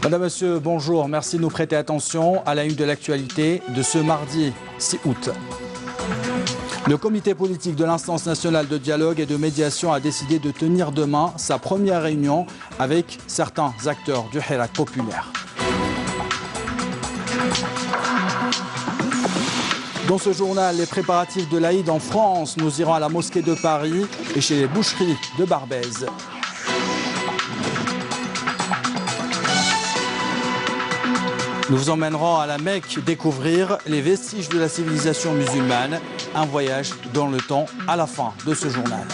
Madame, Monsieur, bonjour. Merci de nous prêter attention à la une de l'actualité de ce mardi 6 août. Le comité politique de l'instance nationale de dialogue et de médiation a décidé de tenir demain sa première réunion avec certains acteurs du Hirak populaire. Dans ce journal, les préparatifs de l'Aïd en France, nous irons à la mosquée de Paris et chez les boucheries de Barbès. Nous vous emmènerons à la Mecque découvrir les vestiges de la civilisation musulmane. Un voyage dans le temps à la fin de ce journal.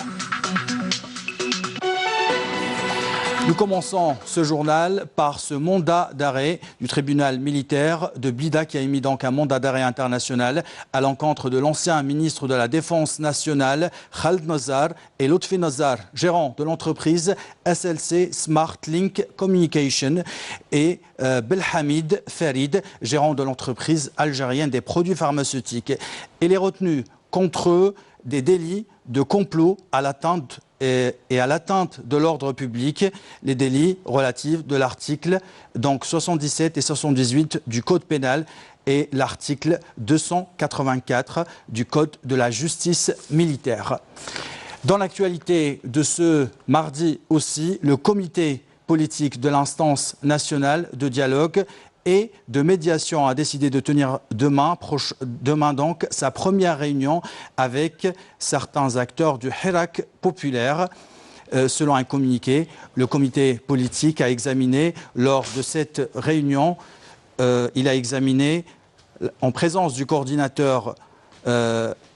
Nous commençons ce journal par ce mandat d'arrêt du tribunal militaire de Blida qui a émis donc un mandat d'arrêt international à l'encontre de l'ancien ministre de la Défense nationale Khaled Nazar et Lotfi Nazar, gérant de l'entreprise SLC Smart Link Communication, et Belhamid Farid, gérant de l'entreprise algérienne des produits pharmaceutiques. Il est retenu contre eux des délits de complot à l'atteinte et à l'atteinte de l'ordre public, les délits relatifs de l'article 77 et 78 du Code pénal et l'article 284 du Code de la justice militaire. Dans l'actualité de ce mardi aussi, le comité politique de l'instance nationale de dialogue et de médiation a décidé de tenir demain donc sa première réunion avec certains acteurs du Hirak populaire. Selon un communiqué, le comité politique a examiné lors de cette réunion, il a examiné en présence du coordinateur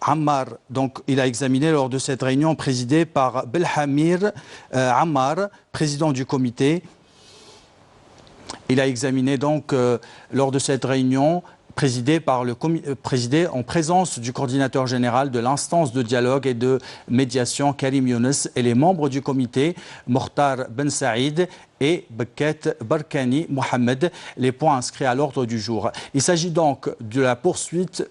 Ammar, donc il a examiné lors de cette réunion présidée par Belhamir Ammar, président du comité. Il a examiné donc lors de cette réunion présidée en présence du coordinateur général de l'instance de dialogue et de médiation Karim Younes et les membres du comité Mokhtar Ben Saïd et Beket Barkani Mohamed, les points inscrits à l'ordre du jour. Il s'agit donc de la poursuite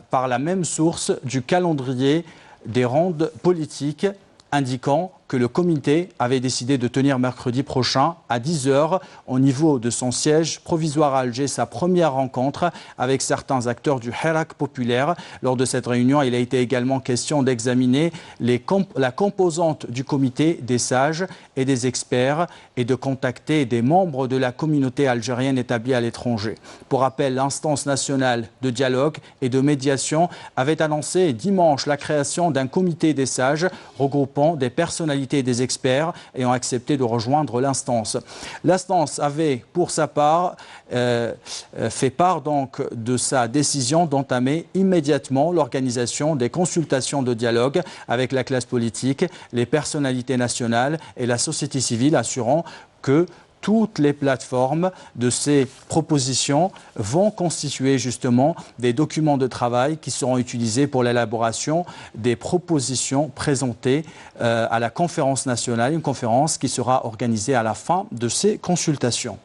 par la même source du calendrier des rondes politiques indiquant que le comité avait décidé de tenir mercredi prochain à 10 h au niveau de son siège provisoire à Alger sa première rencontre avec certains acteurs du Hirak populaire. Lors de cette réunion, il a été également question d'examiner la composante du comité des sages et des experts et de contacter des membres de la communauté algérienne établie à l'étranger. Pour rappel, l'instance nationale de dialogue et de médiation avait annoncé dimanche la création d'un comité des sages regroupant des personnalités et des experts ayant accepté de rejoindre l'instance. L'instance avait, pour sa part, fait part donc de sa décision d'entamer immédiatement l'organisation des consultations de dialogue avec la classe politique, les personnalités nationales et la société civile, assurant que toutes les plateformes de ces propositions vont constituer justement des documents de travail qui seront utilisés pour l'élaboration des propositions présentées à la conférence nationale, une conférence qui sera organisée à la fin de ces consultations.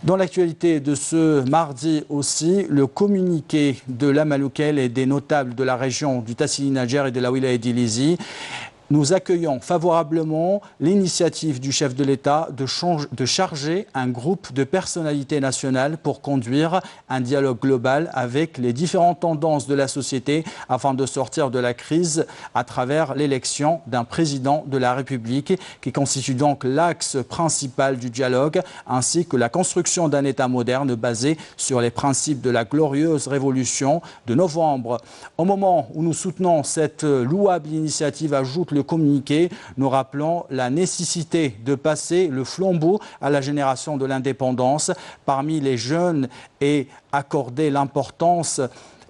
Dans l'actualité de ce mardi aussi, le communiqué de l'Amaloukel et des notables de la région du Tassili Nadjer et de la Wilaya d'Ilizi. Nous accueillons favorablement l'initiative du chef de l'État de charger un groupe de personnalités nationales pour conduire un dialogue global avec les différentes tendances de la société afin de sortir de la crise à travers l'élection d'un président de la République qui constitue donc l'axe principal du dialogue ainsi que la construction d'un État moderne basé sur les principes de la glorieuse révolution de novembre. Au moment où nous soutenons cette louable initiative, ajoute le communiqué, nous rappelons la nécessité de passer le flambeau à la génération de l'indépendance parmi les jeunes et accorder l'importance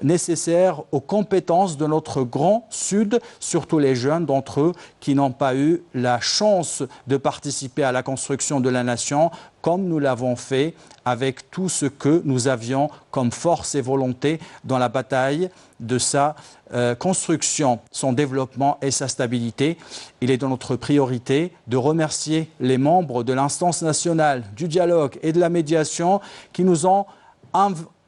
nécessaire aux compétences de notre grand Sud, surtout les jeunes d'entre eux qui n'ont pas eu la chance de participer à la construction de la nation comme nous l'avons fait avec tout ce que nous avions comme force et volonté dans la bataille de sa construction, son développement et sa stabilité. Il est de notre priorité de remercier les membres de l'instance nationale du dialogue et de la médiation qui nous ont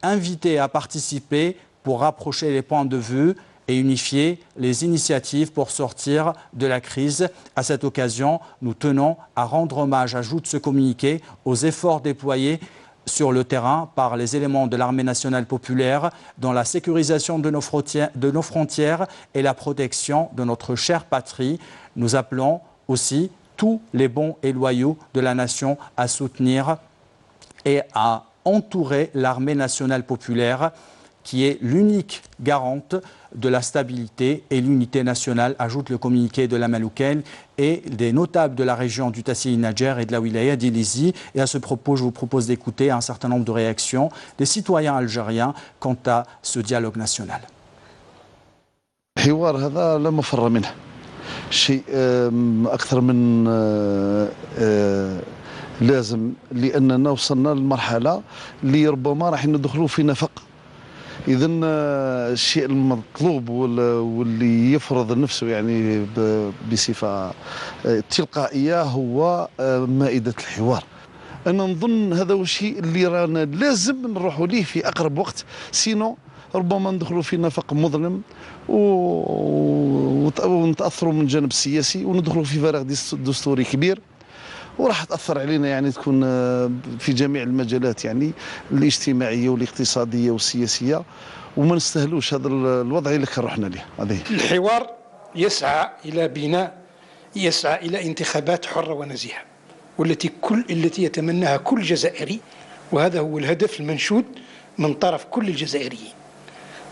invités à participer pour rapprocher les points de vue et unifier les initiatives pour sortir de la crise. À cette occasion, nous tenons à rendre hommage, ajoute ce communiqué, aux efforts déployés sur le terrain par les éléments de l'armée nationale populaire dans la sécurisation de nos frontières et la protection de notre chère patrie. Nous appelons aussi tous les bons et loyaux de la nation à soutenir et à entourer l'armée nationale populaire qui est l'unique garante de la stabilité et l'unité nationale, ajoute le communiqué de la Malouken et des notables de la région du Tassili-Nadjer et de la wilaya d'Ilizi. Et à ce propos, je vous propose d'écouter un certain nombre de réactions des citoyens algériens quant à ce dialogue national. الحوار هذا لا مفر منه شيء أكثر من لازم، لأننا وصلنا للمرحلة اللي ربما راح ندخلوا في نفق. إذا الشيء المطلوب واللي يفرض نفسه يعني بصفة تلقائية هو مائدة الحوار. أنا نظن هذا هو الشيء اللي رانا لازم نروحوا ليه في أقرب وقت، سينو ربما ندخلوا في نفق مظلم ونتأثروا من الجانب السياسي وندخلوا في فراغ دستوري كبير، وراح تأثر علينا يعني تكون في جميع المجالات يعني الاجتماعية والاقتصادية والسياسية، وما نستاهلوش هذا الوضع اللي كان رحنا له. هذه الحوار يسعى إلى بناء، يسعى إلى انتخابات حرة ونزيهة والتي يتمناها كل جزائري، وهذا هو الهدف المنشود من طرف كل الجزائريين.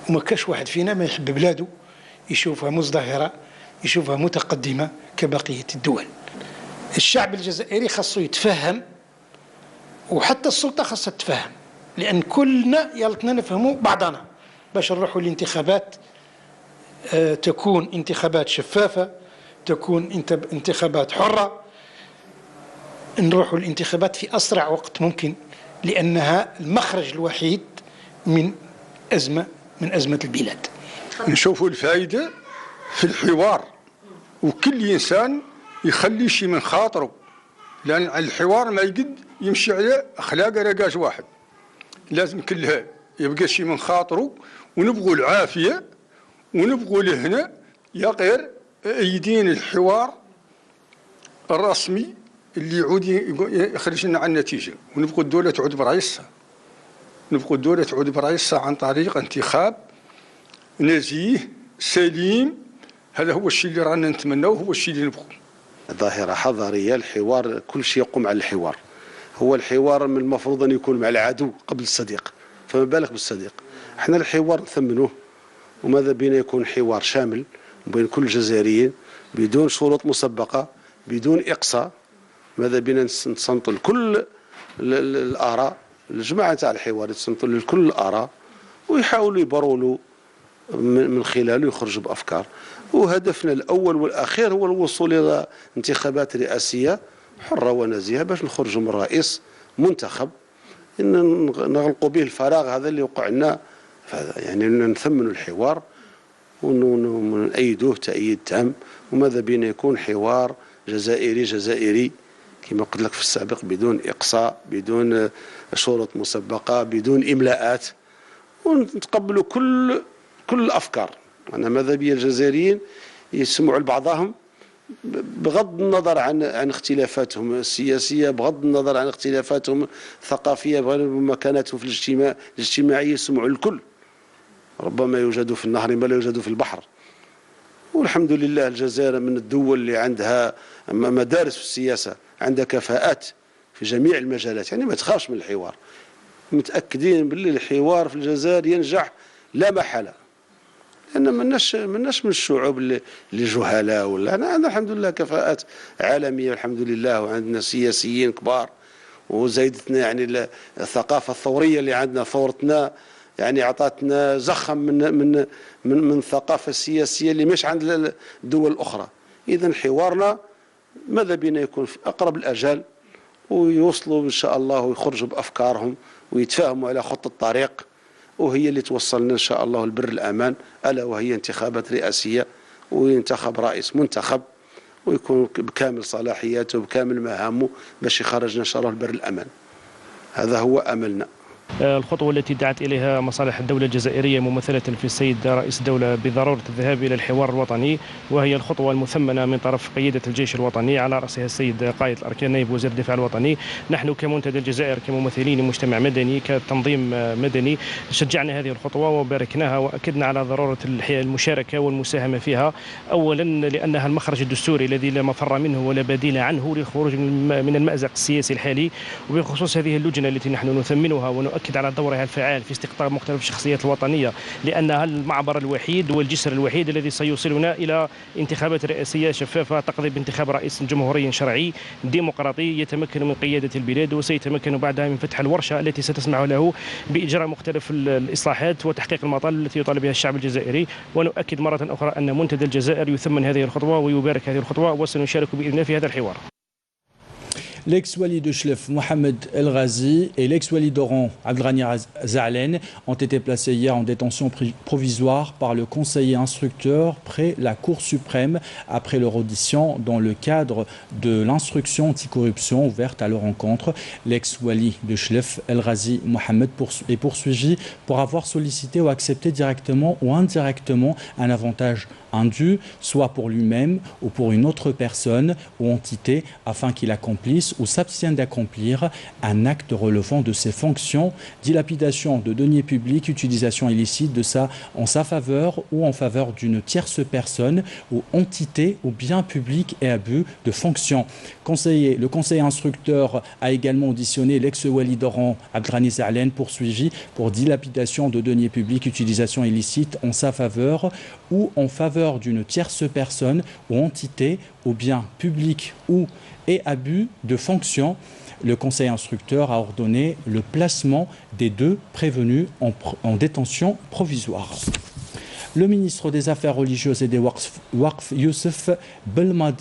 وما كاش واحد فينا ما يحب بلاده يشوفها مزدهرة، يشوفها متقدمة كبقية الدول. الشعب الجزائري خاصو يتفهم، وحتى السلطة خاصها تتفهم، لأن كلنا يلتنا نفهموا بعضنا باش نروحوا لانتخابات تكون انتخابات شفافة، تكون انتخابات حرة، نروحوا الانتخابات في أسرع وقت ممكن، لأنها المخرج الوحيد من أزمة البلاد. نشوفوا الفائدة في الحوار، وكل إنسان يخلي شيء من خاطره، لأن الحوار ما يقد يمشي على أخلاق رقاش واحد، لازم كلها يبقى شيء من خاطره، ونبغوا العافية ونبغوا لهنا يا غير أيدين الحوار الرسمي اللي يعود يخرج لنا عن نتيجة، ونبغوا الدولة تعود برئيسها، نبغوا الدولة تعود برئيسها عن طريق انتخاب نزيه سليم. هذا هو الشيء اللي رانا نتمناه وهو الشيء اللي نبغوه. ظاهرة حضارية، الحوار كل شيء يقوم على الحوار. هو الحوار من المفروض أن يكون مع العدو قبل الصديق، فما بالك بالصديق. احنا الحوار نثمنوه، وماذا بينا يكون حوار شامل بين كل الجزائريين بدون شروط مسبقة، بدون إقصاء. ماذا بينا نصنطوا لكل الآراء، الجماعة تاع الحوار يتصنطوا لكل الآراء ويحاولوا يبرولوا من خلاله يخرجوا بأفكار. وهدفنا الأول والأخير هو الوصول إلى انتخابات رئاسية حرة ونزيهة باش نخرجوا من رئيس منتخب نغلقوا به الفراغ هذا اللي وقع لنا. يعني نثمنوا الحوار ونأيدوه تأييد تام، وماذا بينا يكون حوار جزائري كما قلت لك في السابق، بدون إقصاء، بدون شروط مسبقة، بدون إملاءات، ونتقبلوا كل الأفكار. أنا ماذا بيا الجزائريين يسمعوا لبعضهم بغض النظر عن اختلافاتهم السياسية، بغض النظر عن اختلافاتهم الثقافية، بغض مكانتهم في الاجتماعية، يسمعوا الكل. ربما يوجد في النهر ما لا يوجد في البحر. والحمد لله الجزائر من الدول اللي عندها مدارس في السياسة، عندها كفاءات في جميع المجالات، يعني ما تخافش من الحوار. متأكدين باللي الحوار في الجزائر ينجح لا محالة، لأن مناش من الشعوب اللي جهلاء ولا. أنا عندنا الحمد لله كفاءات عالمية والحمد لله، وعندنا سياسيين كبار، وزايدتنا يعني الثقافة الثورية اللي عندنا، ثورتنا يعني أعطتنا زخم من الثقافة السياسية اللي مش عند الدول الأخرى. إذا حوارنا ماذا بينا يكون في أقرب الأجال، ويوصلوا إن شاء الله ويخرجوا بأفكارهم ويتفاهموا على خط الطريق، وهي اللي توصلنا إن شاء الله البر الأمان، ألا وهي انتخابات رئاسية، وينتخب رئيس منتخب ويكون بكامل صلاحياته وبكامل مهامه باش يخرجنا إن شاء الله البر الأمان. هذا هو أملنا. الخطوة التي دعت إليها مصالح الدولة الجزائرية ممثلة في السيد رئيس الدولة بضرورة الذهاب إلى الحوار الوطني، وهي الخطوة المثمنة من طرف قيادة الجيش الوطني على رأسها السيد قائد الأركان نائب وزير الدفاع الوطني. نحن كمنتدى الجزائر كممثلين لمجتمع مدني كتنظيم مدني شجعنا هذه الخطوة وباركناها وأكدنا على ضرورة المشاركة والمساهمة فيها، أولا لأنها المخرج الدستوري الذي لا مفر منه ولا بديل عنه للخروج من المأزق السياسي الحالي. وبخصوص هذه اللجنة التي نحن نثمنها ونؤكد على دورها الفعال في استقطاب مختلف الشخصيات الوطنية، لأنها المعبر الوحيد والجسر الوحيد الذي سيوصلنا إلى انتخابات رئاسية شفافة تقضي بانتخاب رئيس جمهوري شرعي ديمقراطي يتمكن من قيادة البلاد، وسيتمكن بعدها من فتح الورشة التي ستسمح له بإجراء مختلف الإصلاحات وتحقيق المطالب التي يطالب بها الشعب الجزائري. ونؤكد مرة أخرى أن منتدى الجزائر يثمن هذه الخطوة ويبارك هذه الخطوة، وسنشارك بإذن الله في هذا الحوار. L'ex-wali de Chlef, Mohamed El Ghazi, et l'ex-wali d'Oran, Abdelghani Zahlen, ont été placés hier en détention provisoire par le conseiller instructeur près la Cour suprême après leur audition dans le cadre de l'instruction anticorruption ouverte à leur encontre. L'ex-wali de Chlef, El Ghazi Mohamed, est poursuivi pour avoir sollicité ou accepté directement ou indirectement un avantage indu, soit pour lui-même ou pour une autre personne ou entité, afin qu'il accomplisse ou s'abstienne d'accomplir un acte relevant de ses fonctions, dilapidation de deniers publics, utilisation illicite de ça en sa faveur ou en faveur d'une tierce personne ou entité ou bien public et abus de fonction. Le conseiller instructeur a également auditionné l'ex-wali d'Oran, Abdelghani Zahlen, poursuivi pour dilapidation de deniers publics, utilisation illicite en sa faveur ou en faveur d'une tierce personne ou entité ou bien public ou et abus de fonction. Le conseil instructeur a ordonné le placement des deux prévenus en détention provisoire. Le ministre des Affaires religieuses et des Waqf, Youssef Belmahdi,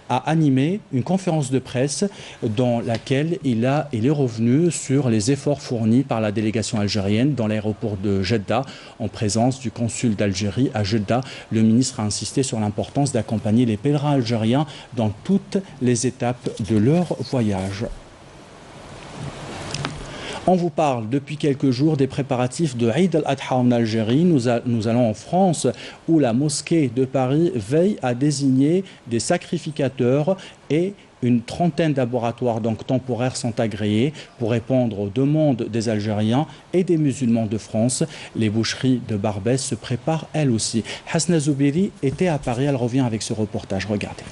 a animé une conférence de presse dans laquelle il est revenu sur les efforts fournis par la délégation algérienne dans l'aéroport de Jeddah en présence du consul d'Algérie à Jeddah. Le ministre a insisté sur l'importance d'accompagner les pèlerins algériens dans toutes les étapes de leur voyage. On vous parle depuis quelques jours des préparatifs de Eid al-Adha en Algérie. Nous allons en France où la mosquée de Paris veille à désigner des sacrificateurs et une trentaine de laboratoires donc temporaires sont agréés pour répondre aux demandes des Algériens et des musulmans de France. Les boucheries de Barbès se préparent elles aussi. Hasna Zoubiri était à Paris, elle revient avec ce reportage. Regardez.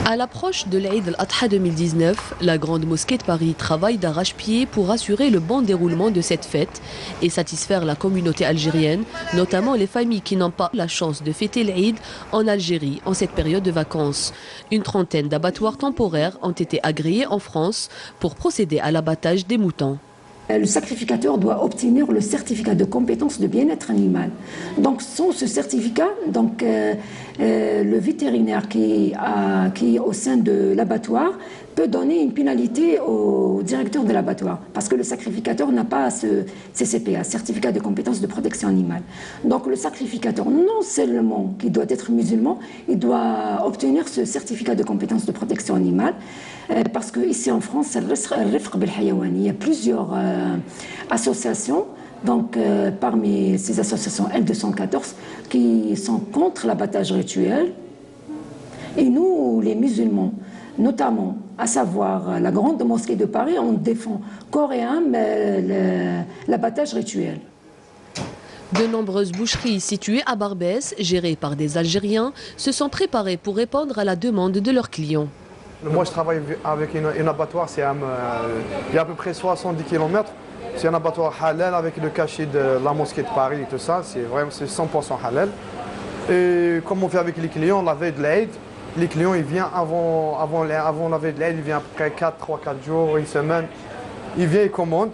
À l'approche de l'Eid al-Adha 2019, la Grande Mosquée de Paris travaille d'arrache-pied pour assurer le bon déroulement de cette fête et satisfaire la communauté algérienne, notamment les familles qui n'ont pas la chance de fêter l'Eid en Algérie en cette période de vacances. Une trentaine d'abattoirs temporaires ont été agréés en France pour procéder à l'abattage des moutons. Le sacrificateur doit obtenir le certificat de compétence de bien-être animal. Donc sans ce certificat, le vétérinaire qui est au sein de l'abattoir peut donner une pénalité au directeur de l'abattoir parce que le sacrificateur n'a pas ce CCPA, certificat de compétence de protection animale. Donc le sacrificateur, non seulement qui doit être musulman, il doit obtenir ce certificat de compétence de protection animale parce qu'ici en France, il y a plusieurs associations. Donc, parmi ces associations L214 qui sont contre l'abattage rituel, et nous, les musulmans, notamment, à savoir la Grande Mosquée de Paris, on défend corps et âme l'abattage rituel. De nombreuses boucheries situées à Barbès, gérées par des Algériens, se sont préparées pour répondre à la demande de leurs clients. Moi, je travaille avec un abattoir, il y a à peu près 70 km. C'est un abattoir halal avec le cachet de la mosquée de Paris et tout ça. C'est 100% halal. Et comme on fait avec les clients, la veille de l'Aïd, les clients, ils viennent avant la veille de l'Aïd, ils viennent à peu près 3-4 jours, une semaine. Ils viennent, ils commandent,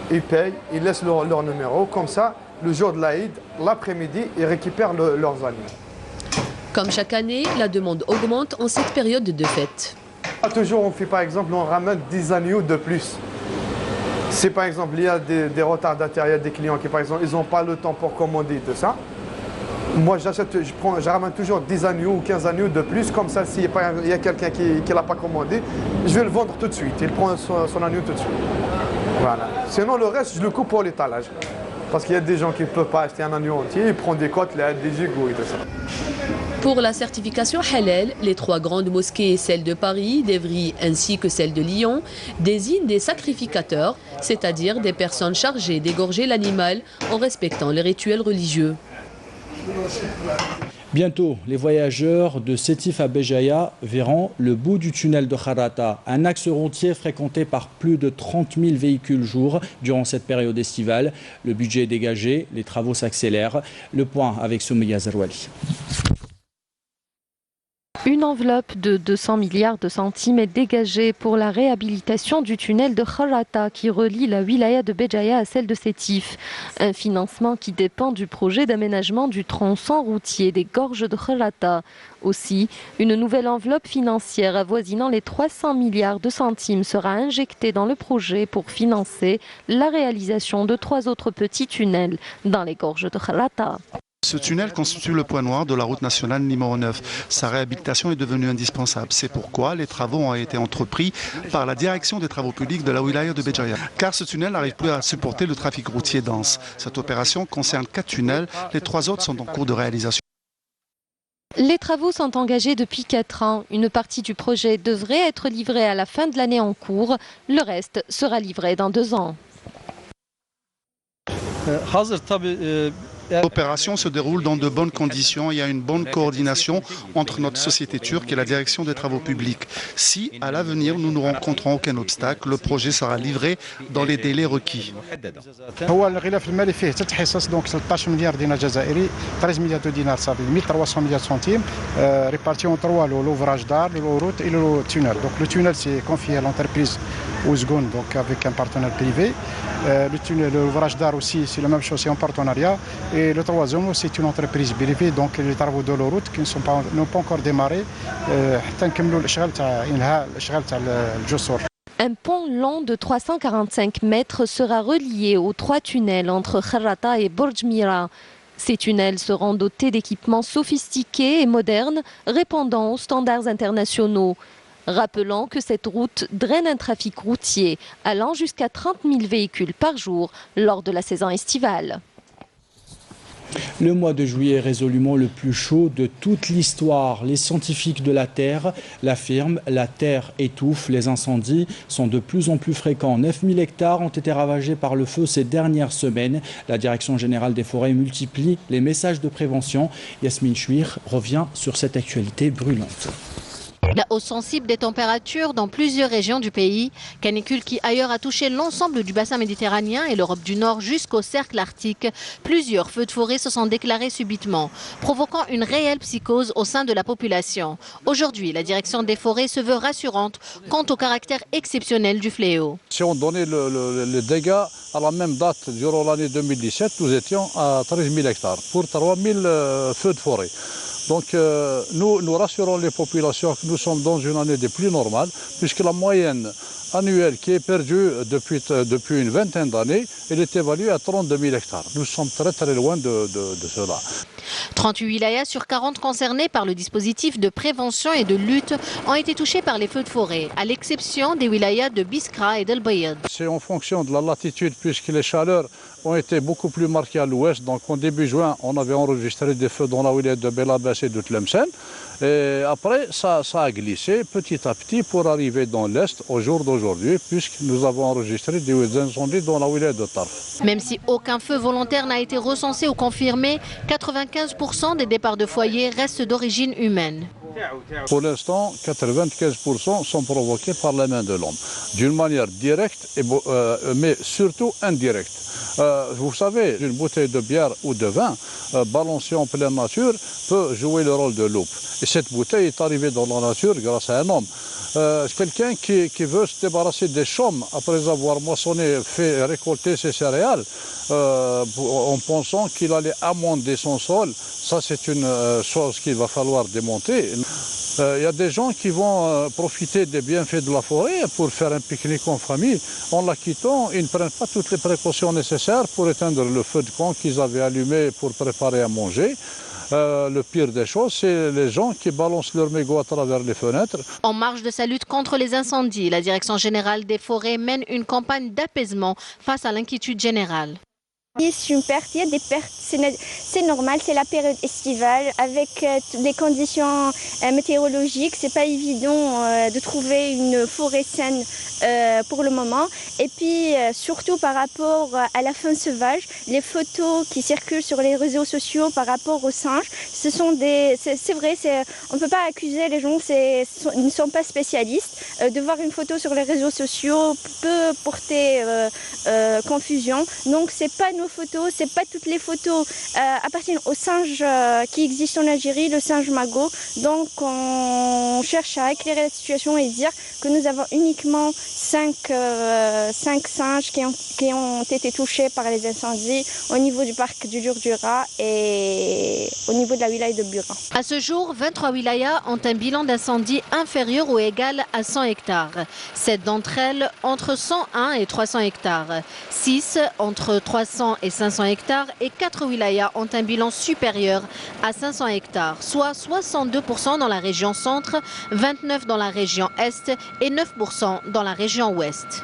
ils payent, ils laissent leur numéro. Comme ça, le jour de l'Aïd, l'après-midi, ils récupèrent leurs animaux. Comme chaque année, la demande augmente en cette période de fête. Toujours, on fait par exemple, on ramène 10 agneaux de plus. Si par exemple, il y a des retardataires, il y a des clients qui par exemple, ils n'ont pas le temps pour commander tout ça, Moi, je ramène toujours 10 agneaux ou 15 agneaux de plus. Comme ça, s'il y a quelqu'un qui ne l'a pas commandé, je vais le vendre tout de suite. Il prend son agneau tout de suite. Voilà. Sinon, le reste, je le coupe pour l'étalage. Parce qu'il y a des gens qui ne peuvent pas acheter un agneau entier, ils prennent des côtelettes, des égouts et tout ça. Pour la certification halal, les 3 grandes mosquées, celle de Paris, d'Evry ainsi que celle de Lyon, désignent des sacrificateurs, c'est-à-dire des personnes chargées d'égorger l'animal en respectant les rituels religieux. Bientôt, les voyageurs de Sétif à Béjaïa verront le bout du tunnel de Kharata, un axe routier fréquenté par plus de 30 000 véhicules jour durant cette période estivale. Le budget est dégagé, les travaux s'accélèrent. Le point avec Soumeya Zerouali. Une enveloppe de 200 milliards de centimes est dégagée pour la réhabilitation du tunnel de Kharata qui relie la wilaya de Béjaïa à celle de Sétif. Un financement qui dépend du projet d'aménagement du tronçon routier des gorges de Kharata. Aussi, une nouvelle enveloppe financière avoisinant les 300 milliards de centimes sera injectée dans le projet pour financer la réalisation de 3 autres petits tunnels dans les gorges de Kharata. Ce tunnel constitue le point noir de la route nationale numéro 9. Sa réhabilitation est devenue indispensable. C'est pourquoi les travaux ont été entrepris par la direction des travaux publics de la wilaya de Béjaïa. Car ce tunnel n'arrive plus à supporter le trafic routier dense. Cette opération concerne 4 tunnels. Les 3 autres sont en cours de réalisation. Les travaux sont engagés depuis 4 ans. Une partie du projet devrait être livrée à la fin de l'année en cours. Le reste sera livré dans 2 ans. L'opération se déroule dans de bonnes conditions. Il y a une bonne coordination entre notre société turque et la direction des travaux publics. Si, à l'avenir, nous ne rencontrons aucun obstacle, le projet sera livré dans les délais requis. هو الغلاف المالي فيه 3 حصص دونك 13 مليار دينار جزائري 13 مليار دينار صافي 1300 مليار سنتيم répartis en 3 lots, l'ouvrage d'art, l'autoroute et le tunnel. Donc le tunnel c'est confié à l'entreprise Ouzgoun, donc avec un partenaire privé. Le tunnel, l'ouvrage d'art aussi c'est la même chose, c'est en partenariat. Et le troisième c'est une entreprise privée, donc les travaux de l'autoroute qui n'ont pas encore démarré. حتى نكملوا الاشغال تاع انهاء الاشغال تاع الجسور. Un pont long de 345 mètres sera relié aux 3 tunnels entre Kharata et Borj Mira. Ces tunnels seront dotés d'équipements sophistiqués et modernes répondant aux standards internationaux. Rappelons que cette route draine un trafic routier allant jusqu'à 30 000 véhicules par jour lors de la saison estivale. Le mois de juillet est résolument le plus chaud de toute l'histoire. Les scientifiques de la Terre l'affirment, la Terre étouffe, les incendies sont de plus en plus fréquents. 9000 hectares ont été ravagés par le feu ces dernières semaines. La Direction générale des forêts multiplie les messages de prévention. Yasmine Chouir revient sur cette actualité brûlante. La hausse sensible des températures dans plusieurs régions du pays, canicule qui ailleurs a touché l'ensemble du bassin méditerranéen et l'Europe du Nord jusqu'au cercle arctique. Plusieurs feux de forêt se sont déclarés subitement, provoquant une réelle psychose au sein de la population. Aujourd'hui, la direction des forêts se veut rassurante quant au caractère exceptionnel du fléau. Si on donnait le dégât à la même date durant l'année 2017, nous étions à 13 000 hectares pour 3 000 feux de forêt. Donc nous rassurons les populations que nous sommes dans une année des plus normales, puisque la moyenne annuelle qui est perdue depuis une vingtaine d'années, elle est évaluée à 32 000 hectares. Nous sommes très très loin de cela. 38 wilayas sur 40 concernés par le dispositif de prévention et de lutte ont été touchés par les feux de forêt, à l'exception des wilayas de Biskra et d'El Bayad. C'est en fonction de la latitude, puisque les chaleurs ont été beaucoup plus marquées à l'ouest. Donc en début juin, on avait enregistré des feux dans la wilaya de Belabès et de Tlemcen. Et après, ça a glissé petit à petit pour arriver dans l'est au jour d'aujourd'hui, puisque nous avons enregistré des incendies dans la wilaya de Tarf. Même si aucun feu volontaire n'a été recensé ou confirmé, 95% des départs de foyers restent d'origine humaine. Pour l'instant, 95% sont provoqués par la main de l'homme, d'une manière directe, mais surtout indirecte. Vous savez, une bouteille de bière ou de vin balancée en pleine nature peut jouer le rôle de loupe. Et cette bouteille est arrivée dans la nature grâce à un homme. Quelqu'un qui veut se débarrasser des chaumes après avoir moissonné, fait récolter ses céréales, en pensant qu'il allait amender son sol, ça c'est une chose qu'il va falloir démonter. Il y a des gens qui vont profiter des bienfaits de la forêt pour faire un pique-nique en famille. En la quittant, ils ne prennent pas toutes les précautions nécessaires pour éteindre le feu de camp qu'ils avaient allumé pour préparer à manger. Le pire des choses, c'est les gens qui balancent leurs mégots à travers les fenêtres. En marge de sa lutte contre les incendies, la Direction générale des forêts mène une campagne d'apaisement face à l'inquiétude générale. C'est une perte, il y a des pertes, c'est normal, c'est la période estivale. Avec les conditions météorologiques, c'est pas évident de trouver une forêt saine pour le moment. Et puis surtout par rapport à la faune sauvage, les photos qui circulent sur les réseaux sociaux par rapport aux singes, c'est vrai, on ne peut pas accuser les gens, ils ne sont pas spécialistes. De voir une photo sur les réseaux sociaux peut porter confusion. Donc c'est pas nos photos, c'est pas toutes les photos appartiennent aux singes qui existent en Algérie, le singe magot. Donc on cherche à éclairer la situation et dire que nous avons uniquement 5 singes qui ont été touchés par les incendies au niveau du parc du Djurdjura et au niveau de la wilaya de Bura. À ce jour, 23 wilayas ont un bilan d'incendie inférieur ou égal à 100 hectares. 7 d'entre elles entre 101 et 300 hectares. 6 entre 300 et 500 hectares et 4 wilayas ont un bilan supérieur à 500 hectares, soit 62% dans la région centre, 29% dans la région est et 9% dans la région ouest.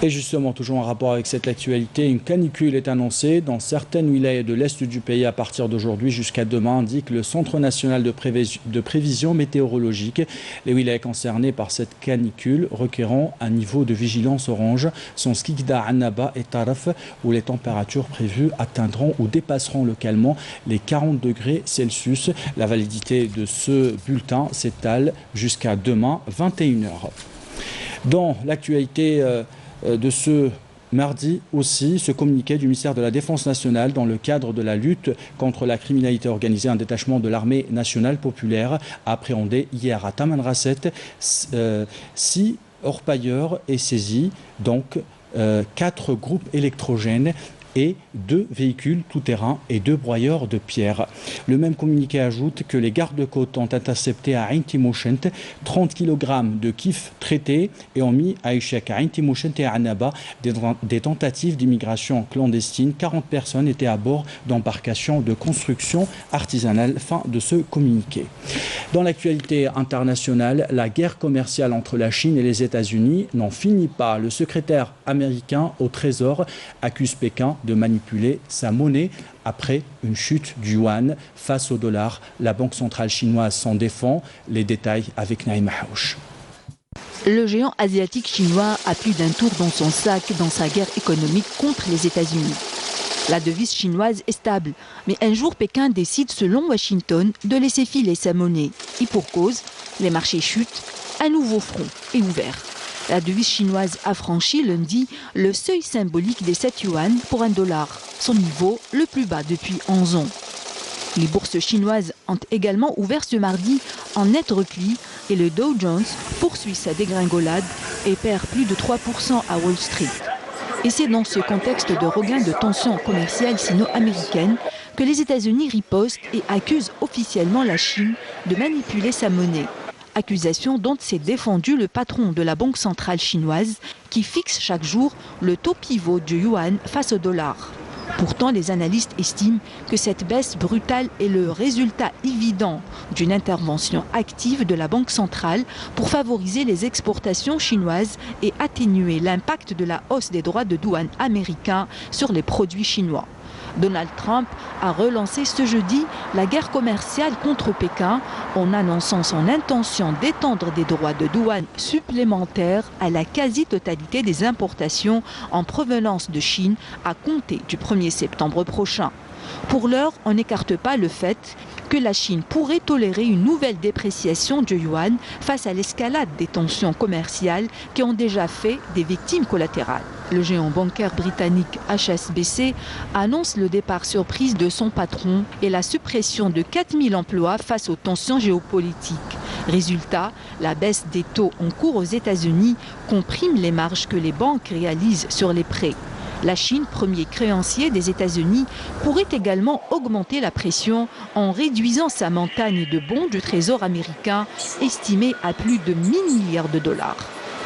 Et justement, toujours en rapport avec cette actualité, une canicule est annoncée dans certaines wilayas de l'Est du pays à partir d'aujourd'hui jusqu'à demain, indique le Centre national de prévision météorologique. Les wilayas concernées par cette canicule requerront un niveau de vigilance orange sont Skikda, Annaba et Taraf, où les températures prévues atteindront ou dépasseront localement les 40 degrés Celsius. La validité de ce bulletin s'étale jusqu'à demain, 21h. Dans l'actualité de ce mardi aussi, ce communiqué du ministère de la Défense nationale dans le cadre de la lutte contre la criminalité organisée, un détachement de l'armée nationale populaire a appréhendé hier à Tamanrasset 6 orpailleurs et saisi donc 4 groupes électrogènes et 2 véhicules tout-terrain et 2 broyeurs de pierre. Le même communiqué ajoute que les gardes-côtes ont intercepté à Ain Timouchent 30 kg de kif traités et ont mis à échec à Ain Timouchent et à Annaba des tentatives d'immigration clandestine. 40 personnes étaient à bord d'embarcations de construction artisanale. Fin de ce communiqué. Dans l'actualité internationale, la guerre commerciale entre la Chine et les États-Unis n'en finit pas. Le secrétaire américain au Trésor accuse Pékin de manipuler sa monnaie après une chute du yuan face au dollar. La Banque centrale chinoise s'en défend. Les détails avec Naïma Haouch. Le géant asiatique chinois a plus d'un tour dans son sac dans sa guerre économique contre les États-Unis. La devise chinoise est stable, mais un jour Pékin décide, selon Washington, de laisser filer sa monnaie. Et pour cause, les marchés chutent, un nouveau front est ouvert. La devise chinoise a franchi lundi le seuil symbolique des 7 yuan pour $1, son niveau le plus bas depuis 11 ans. Les bourses chinoises ont également ouvert ce mardi en net repli et le Dow Jones poursuit sa dégringolade et perd plus de 3% à Wall Street. Et c'est dans ce contexte de regain de tensions commerciales sino-américaines que les États-Unis ripostent et accusent officiellement la Chine de manipuler sa monnaie. Accusation dont s'est défendu le patron de la Banque centrale chinoise qui fixe chaque jour le taux pivot du yuan face au dollar. Pourtant, les analystes estiment que cette baisse brutale est le résultat évident d'une intervention active de la Banque centrale pour favoriser les exportations chinoises et atténuer l'impact de la hausse des droits de douane américains sur les produits chinois. Donald Trump a relancé ce jeudi la guerre commerciale contre Pékin en annonçant son intention d'étendre des droits de douane supplémentaires à la quasi-totalité des importations en provenance de Chine à compter du 1er septembre prochain. Pour l'heure, on n'écarte pas le fait que la Chine pourrait tolérer une nouvelle dépréciation du yuan face à l'escalade des tensions commerciales qui ont déjà fait des victimes collatérales. Le géant bancaire britannique HSBC annonce le départ surprise de son patron et la suppression de 4000 emplois face aux tensions géopolitiques. Résultat, la baisse des taux en cours aux États-Unis comprime les marges que les banques réalisent sur les prêts. La Chine, premier créancier des États-Unis, pourrait également augmenter la pression en réduisant sa montagne de bons du Trésor américain, estimée à plus de $1000 milliards.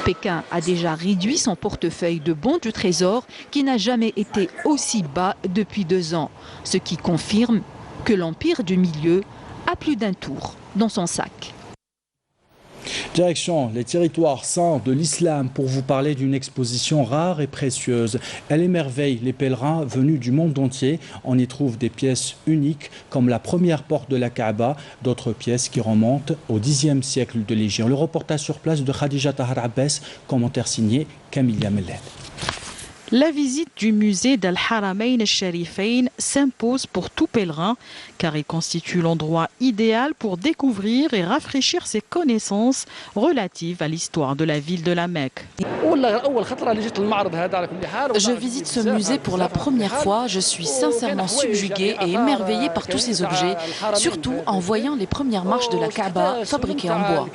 Pékin a déjà réduit son portefeuille de bons du Trésor qui n'a jamais été aussi bas depuis 2 ans, ce qui confirme que l'Empire du Milieu a plus d'un tour dans son sac. Direction les territoires saints de l'islam pour vous parler d'une exposition rare et précieuse. Elle émerveille les pèlerins venus du monde entier. On y trouve des pièces uniques comme la première porte de la Kaaba, d'autres pièces qui remontent au Xe siècle de l'Hégire. Le reportage sur place de Khadija Tahar Abbas, commentaire signé Camilla Melled. La visite du musée d'Al-Haramayn al-Sharifayn s'impose pour tout pèlerin car il constitue l'endroit idéal pour découvrir et rafraîchir ses connaissances relatives à l'histoire de la ville de la Mecque. Je visite ce musée pour la première fois. Je suis sincèrement subjuguée et émerveillée par tous ces objets, surtout en voyant les premières marches de la Kaaba fabriquées en bois.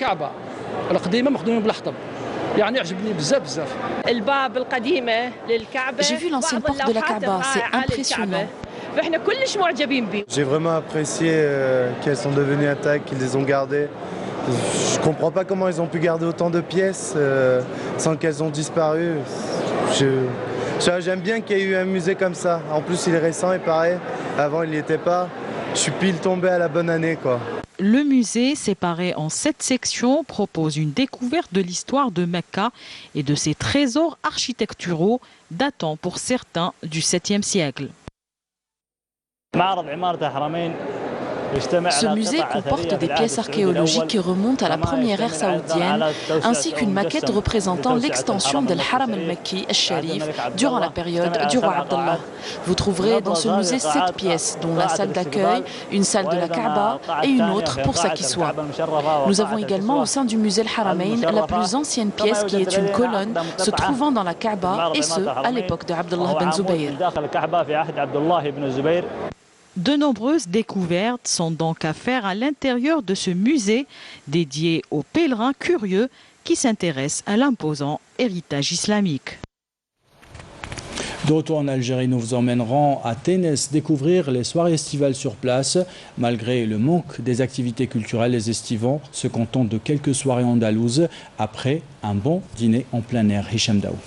J'ai vu l'ancienne porte de la Kaaba, c'est impressionnant. J'ai vraiment apprécié qu'elles sont devenues intactes, qu'ils les ont gardées. Je ne comprends pas comment ils ont pu garder autant de pièces sans qu'elles ont disparu. J'aime bien qu'il y ait eu un musée comme ça. En plus, il est récent et pareil. Avant, il n'y était pas. Je suis pile tombé à la bonne année, quoi. Le musée, séparé en 7 sections, propose une découverte de l'histoire de Mecca et de ses trésors architecturaux datant pour certains du 7e siècle. Ce musée comporte des pièces archéologiques qui remontent à la première ère saoudienne, ainsi qu'une maquette représentant l'extension de l'Haram al-Makki al-Sharif durant la période du roi Abdallah. Vous trouverez dans ce musée 7 pièces, dont la salle d'accueil, une salle de la Kaaba et une autre pour s'acquissoir. Nous avons également au sein du musée al-Haramayn la plus ancienne pièce qui est une colonne se trouvant dans la Kaaba, et ce, à l'époque de Abdallah ben Zubayr. De nombreuses découvertes sont donc à faire à l'intérieur de ce musée dédié aux pèlerins curieux qui s'intéressent à l'imposant héritage islamique. De retour en Algérie, nous vous emmènerons à Ténès découvrir les soirées estivales sur place. Malgré le manque des activités culturelles, les estivants se contentent de quelques soirées andalouses après un bon dîner en plein air. Hicham Daou.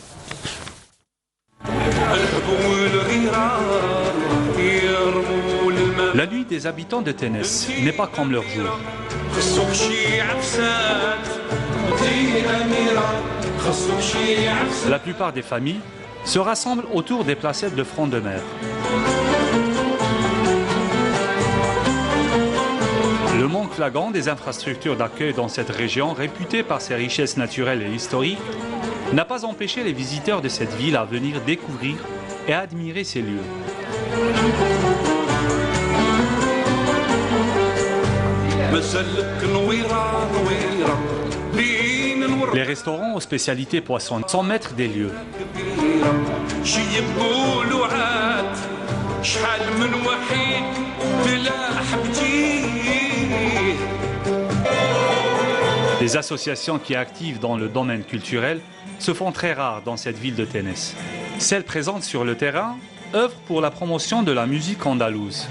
La nuit des habitants de Ténès n'est pas comme leur jour. La plupart des familles se rassemblent autour des placettes de front de mer. Le manque flagrant des infrastructures d'accueil dans cette région, réputée par ses richesses naturelles et historiques, n'a pas empêché les visiteurs de cette ville à venir découvrir et à admirer ces lieux. Les restaurants aux spécialités poissons sont maîtres des lieux. Les associations qui activent dans le domaine culturel se font très rares dans cette ville de Ténès. Celles présentes sur le terrain œuvrent pour la promotion de la musique andalouse.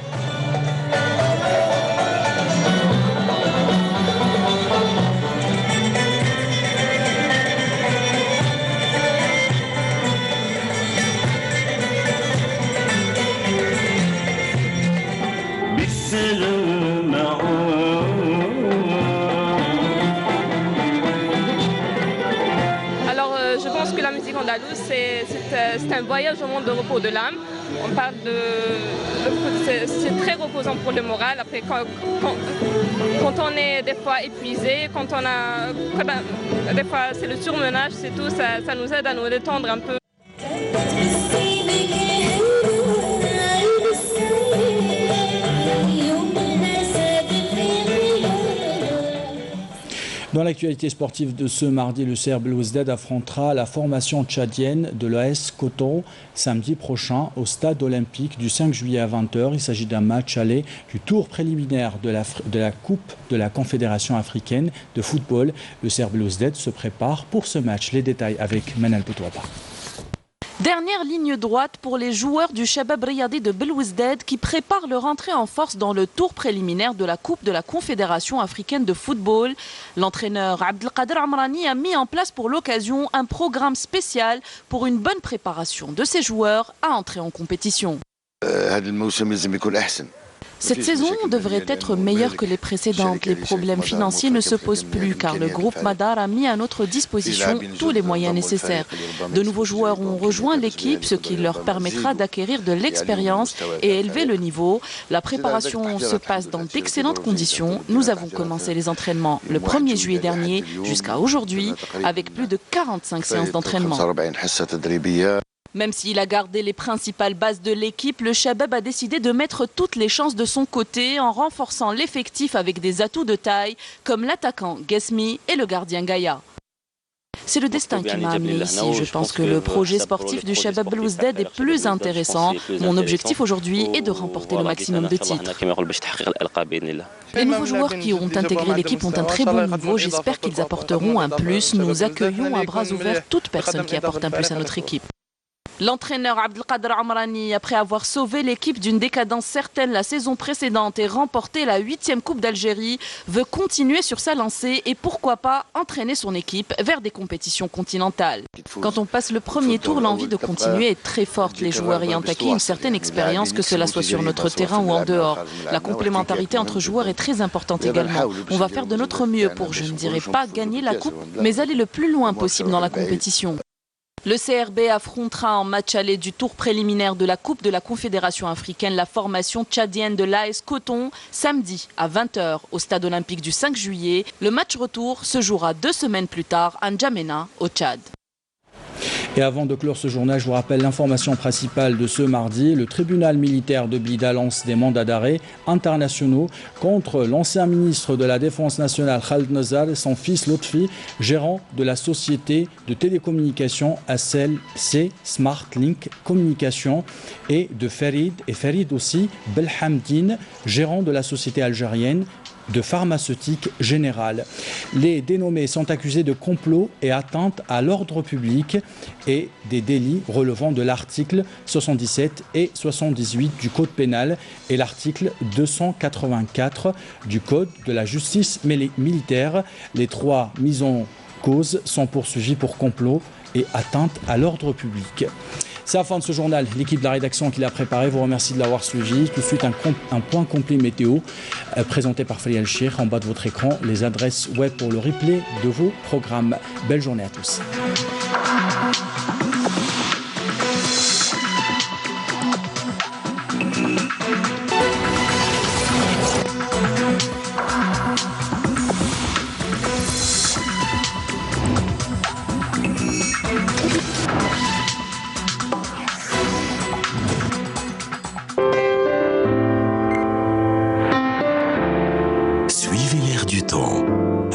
C'est un voyage au monde de repos de l'âme. On parle c'est très reposant pour le moral. Après, quand on est des fois épuisé, des fois c'est le surmenage, c'est tout, ça nous aide à nous détendre un peu. Dans l'actualité sportive de ce mardi, le CR Belouizdad affrontera la formation tchadienne de l'AS Coton samedi prochain au stade olympique du 5 juillet à 20h. Il s'agit d'un match aller du tour préliminaire de la Coupe de la Confédération africaine de football. Le CR Belouizdad se prépare pour ce match. Les détails avec Manal Boutouaba. Dernière ligne droite pour les joueurs du Shabab Riyadi de Belouizdad qui préparent leur entrée en force dans le tour préliminaire de la Coupe de la Confédération africaine de football. L'entraîneur Abdelkader Amrani a mis en place pour l'occasion un programme spécial pour une bonne préparation de ses joueurs à entrer en compétition. Cette saison devrait être meilleure que les précédentes. Les problèmes financiers ne se posent plus car le groupe Madar a mis à notre disposition tous les moyens nécessaires. De nouveaux joueurs ont rejoint l'équipe, ce qui leur permettra d'acquérir de l'expérience et élever le niveau. La préparation se passe dans d'excellentes conditions. Nous avons commencé les entraînements le 1er juillet dernier jusqu'à aujourd'hui avec plus de 45 séances d'entraînement. Même s'il a gardé les principales bases de l'équipe, le Shabab a décidé de mettre toutes les chances de son côté en renforçant l'effectif avec des atouts de taille comme l'attaquant Guesmi et le gardien Gaïa. C'est le destin qui m'a amené ici. Je pense que le projet sportif du Shabab Belouizdad est plus intéressant. Mon objectif aujourd'hui est de remporter le maximum de titres. Les nouveaux joueurs qui ont intégré l'équipe ont un très bon niveau. J'espère qu'ils apporteront un plus. Nous accueillons à bras ouverts toute personne qui apporte un plus à notre équipe. L'entraîneur Abdelkader Amrani, après avoir sauvé l'équipe d'une décadence certaine la saison précédente et remporté la 8e Coupe d'Algérie, veut continuer sur sa lancée et pourquoi pas entraîner son équipe vers des compétitions continentales. Quand on passe le premier tour, l'envie de continuer est très forte. Les joueurs ayant acquis une certaine expérience, que cela soit sur notre terrain ou en dehors. La complémentarité entre joueurs est très importante également. On va faire de notre mieux pour, je ne dirais pas gagner la coupe, mais aller le plus loin possible dans la compétition. Le CRB affrontera en match aller du tour préliminaire de la Coupe de la Confédération africaine la formation tchadienne de l'AS Coton samedi à 20 h au stade olympique du 5 juillet. Le match retour se jouera 2 semaines plus tard à N'Djamena au Tchad. Et avant de clore ce journal, je vous rappelle l'information principale de ce mardi. Le tribunal militaire de Blida lance des mandats d'arrêt internationaux contre l'ancien ministre de la Défense nationale Khaled Nazar et son fils Lotfi, gérant de la société de télécommunications SLC Smart Link Communication, et de Farid aussi Belhamdine, gérant de la société algérienne de pharmaceutique générale. Les dénommés sont accusés de complot et atteinte à l'ordre public et des délits relevant de l'article 77 et 78 du Code pénal et l'article 284 du Code de la justice militaire. Les 3 mises en cause sont poursuivis pour complot et atteinte à l'ordre public. C'est la fin de ce journal. L'équipe de la rédaction qui l'a préparé vous remercie de l'avoir suivi. Tout de suite, un point complet météo présenté par Fali El-Cheikh. En bas de votre écran, les adresses web pour le replay de vos programmes. Belle journée à tous.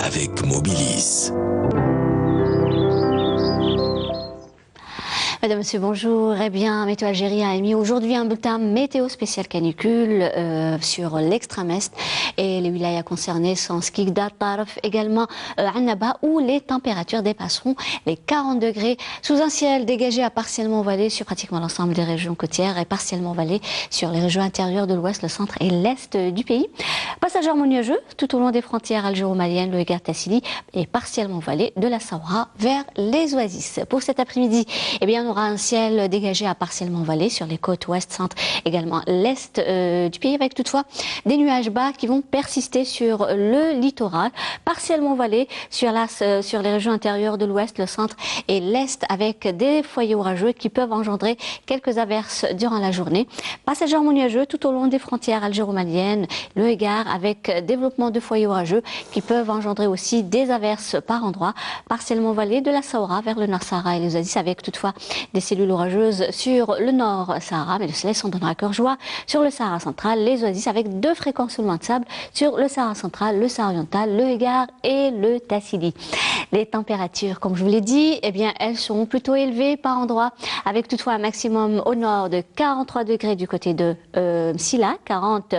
Avec Mobilis. Madame, Monsieur, bonjour. Eh bien, Météo Algérie a émis aujourd'hui un bulletin météo spécial canicule sur l'extrême est et les wilayas concernées sont Skikda, Tarf, également Annaba, où les températures dépasseront les 40 degrés sous un ciel dégagé à partiellement voilé sur pratiquement l'ensemble des régions côtières et partiellement voilé sur les régions intérieures de l'ouest, le centre et l'est du pays. Passage harmonieux tout au long des frontières algéro-maliennes, le Hégard Tassili est partiellement voilé de la Saoura vers les Oasis. Pour cet après-midi, eh bien, on aura un ciel dégagé à partiellement voilé sur les côtes ouest, centre, également l'est du pays, avec toutefois des nuages bas qui vont persister sur le littoral, partiellement voilé sur les régions intérieures de l'ouest, le centre et l'est, avec des foyers orageux qui peuvent engendrer quelques averses durant la journée. Passage harmonieux tout au long des frontières algéro-maliennes, le Hégard, avec développement de foyers orageux qui peuvent engendrer aussi des averses par endroits, partiellement voilées de la Saoura vers le Nord Sahara et les Oasis, avec toutefois des cellules orageuses sur le Nord Sahara, mais le soleil s'en donnera à cœur joie sur le Sahara central, les Oasis, avec 2 fréquences seulement de sable sur le Sahara central, le Sahara oriental, le Hégard et le Tassili. Les températures, comme je vous l'ai dit, eh bien, elles seront plutôt élevées par endroits, avec toutefois un maximum au nord de 43 degrés du côté de Silla, 40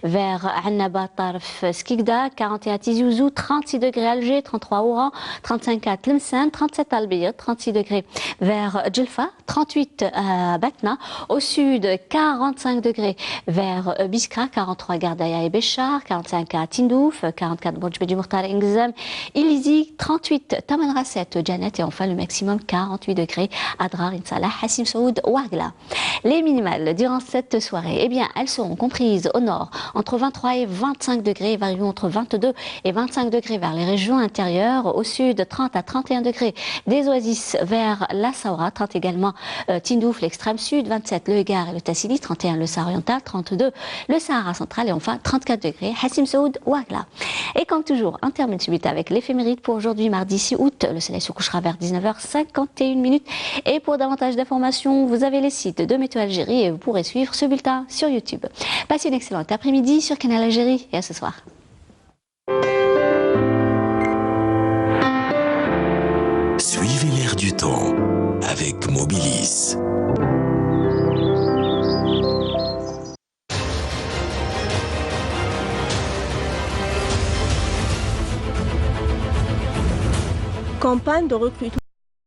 vers Annaba, Tarf, Skikda, 41 à Tizi Ouzou, 36 degrés Alger, 33 Oran, 35 à Tlemcen, 37 à Albiya, 36 degrés vers Djel Halfa, 38 à Batna. Au sud, 45 degrés vers Biskra, 43 Gardaya et Béchar, 45 à Tindouf, 44 Bourj Bedi Mokhtar Ingzam, Ilizi, 38 Tamanrasset, Janet et enfin le maximum 48 degrés à Drar, Insalah, Hassim Saoud, Ouagla. Les minimales durant cette soirée, eh bien, elles seront comprises au nord entre 23 et 25 degrés, et varieront entre 22 et 25 degrés vers les régions intérieures. Au sud, 30 à 31 degrés des Oasis vers la Saoura, 30 également Tindouf, l'extrême sud, 27 le Egar et le Tassili, 31 le Sahara oriental, 32 le Sahara central et enfin 34 degrés Hassim Saoud, Ouagla. Et comme toujours, on termine subit avec l'éphéméride pour aujourd'hui, mardi 6 août. Le soleil se couchera vers 19h51. Et pour davantage d'informations, vous avez les sites de Météo Algérie et vous pourrez suivre ce bulletin sur YouTube. Passez une excellente après-midi sur Canal Algérie et à ce soir. Suivez l'air du temps avec Mobilis. Campagne de recrutement.